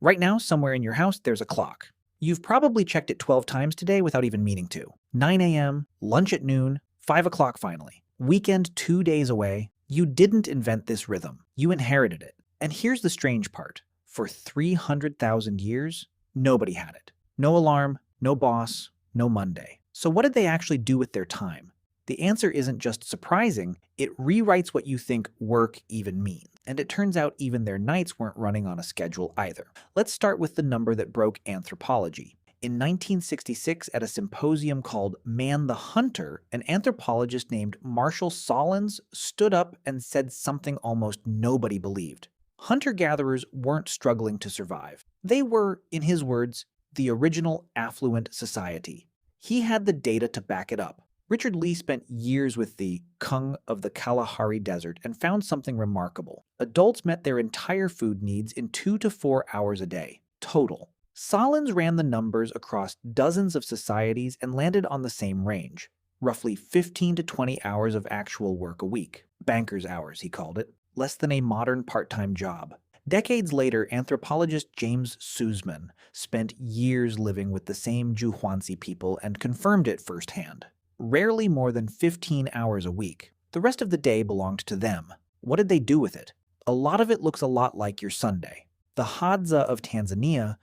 Right now, somewhere in your house, there's a clock. You've probably checked it 12 times today without even meaning to. 9 a.m., lunch at noon, 5 o'clock finally. Weekend 2 days away. You didn't invent this rhythm. You inherited it. And here's the strange part. For 300,000 years, nobody had it. No alarm, no boss, no Monday. So what did they actually do with their time? The answer isn't just surprising, it rewrites what you think work even means. And it turns out even their nights weren't running on a schedule either. Let's start with the number that broke anthropology. In 1966, at a symposium called Man the Hunter, an anthropologist named Marshall Solins stood up and said something almost nobody believed. Hunter-gatherers weren't struggling to survive. They were, in his words, the original affluent society. He had the data to back it up. Richard Lee spent years with the Kung of the Kalahari Desert and found something remarkable. Adults met their entire food needs in 2 to 4 hours a day, total. Solins ran the numbers across dozens of societies and landed on the same range, roughly 15 to 20 hours of actual work a week. Banker's hours, he called it, less than a modern part-time job. Decades later, anthropologist James Sussman spent years living with the same Juhuanzi people and confirmed it firsthand. Rarely more than 15 hours a week. The rest of the day belonged to them. What did they do with it? A lot of it looks a lot like your Sunday. The Hadza of Tanzania,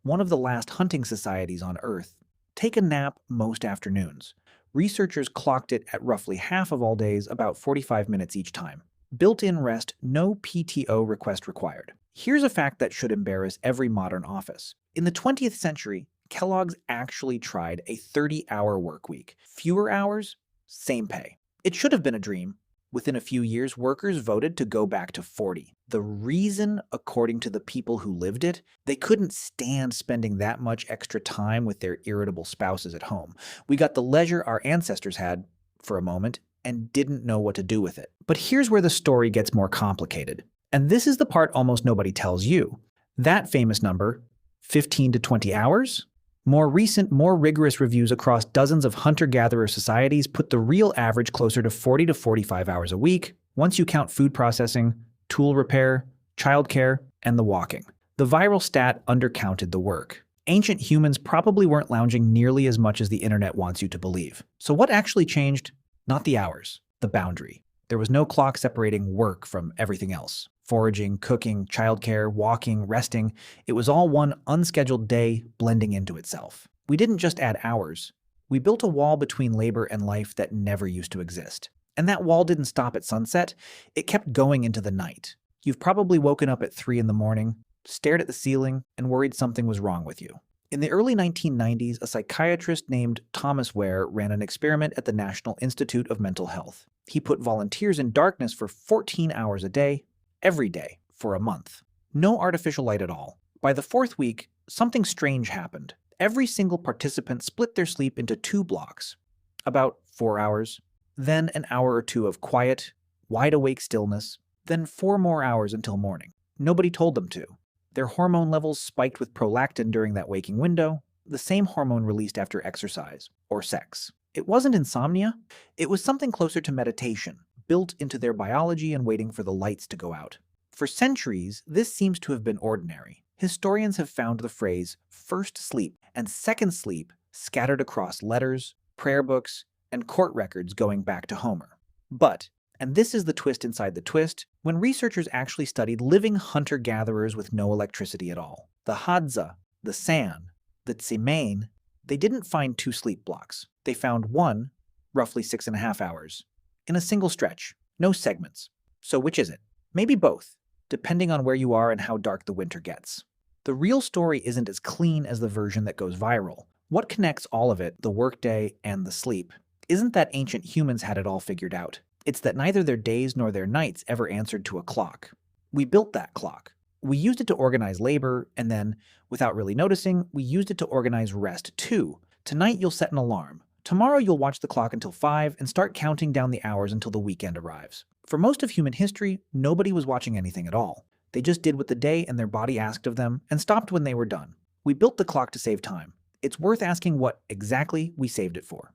one of the last hunting societies on Earth, take a nap most afternoons. Researchers clocked it at roughly half of all days, about 45 minutes each time. Built-in rest, no PTO request required. Here's a fact that should embarrass every modern office. In the 20th century, Kellogg's actually tried a 30-hour work week. Fewer hours, same pay. It should have been a dream. Within a few years, workers voted to go back to 40. The reason, according to the people who lived it, they couldn't stand spending that much extra time with their irritable spouses at home. We got the leisure our ancestors had, for a moment, and didn't know what to do with it. But here's where the story gets more complicated. And this is the part almost nobody tells you. That famous number, 15 to 20 hours? More recent, more rigorous reviews across dozens of hunter-gatherer societies put the real average closer to 40 to 45 hours a week, once you count food processing, tool repair, childcare, and the walking. The viral stat undercounted the work. Ancient humans probably weren't lounging nearly as much as the internet wants you to believe. So what actually changed? Not the hours, the boundary. There was no clock separating work from everything else. Foraging, cooking, childcare, walking, resting, it was all one unscheduled day blending into itself. We didn't just add hours. We built a wall between labor and life that never used to exist. And that wall didn't stop at sunset, it kept going into the night. You've probably woken up at 3 in the morning, stared at the ceiling, and worried something was wrong with you. In the early 1990s, a psychiatrist named Thomas Ware ran an experiment at the National Institute of Mental Health. He put volunteers in darkness for 14 hours a day, every day, for a month. No artificial light at all. By the 4th week, something strange happened. Every single participant split their sleep into 2 blocks, about 4 hours, then an hour or 2 of quiet, wide-awake stillness, then 4 more hours until morning. Nobody told them to. Their hormone levels spiked with prolactin during that waking window, the same hormone released after exercise, or sex. It wasn't insomnia, it was something closer to meditation, built into their biology and waiting for the lights to go out. For centuries, this seems to have been ordinary. Historians have found the phrase first sleep and second sleep scattered across letters, prayer books, and court records going back to Homer. But, and this is the twist inside the twist, when researchers actually studied living hunter-gatherers with no electricity at all, the Hadza, the San, the Tsimane, they didn't find 2 sleep blocks. They found one, roughly 6.5 hours, in a single stretch, no segments. So which is it? Maybe both, depending on where you are and how dark the winter gets. The real story isn't as clean as the version that goes viral. What connects all of it, the workday and the sleep, isn't that ancient humans had it all figured out. It's that neither their days nor their nights ever answered to a clock. We built that clock. We used it to organize labor, and then, without really noticing, we used it to organize rest too. Tonight you'll set an alarm. Tomorrow you'll watch the clock until 5 and start counting down the hours until the weekend arrives. For most of human history, nobody was watching anything at all. They just did what the day and their body asked of them and stopped when they were done. We built the clock to save time. It's worth asking what exactly we saved it for.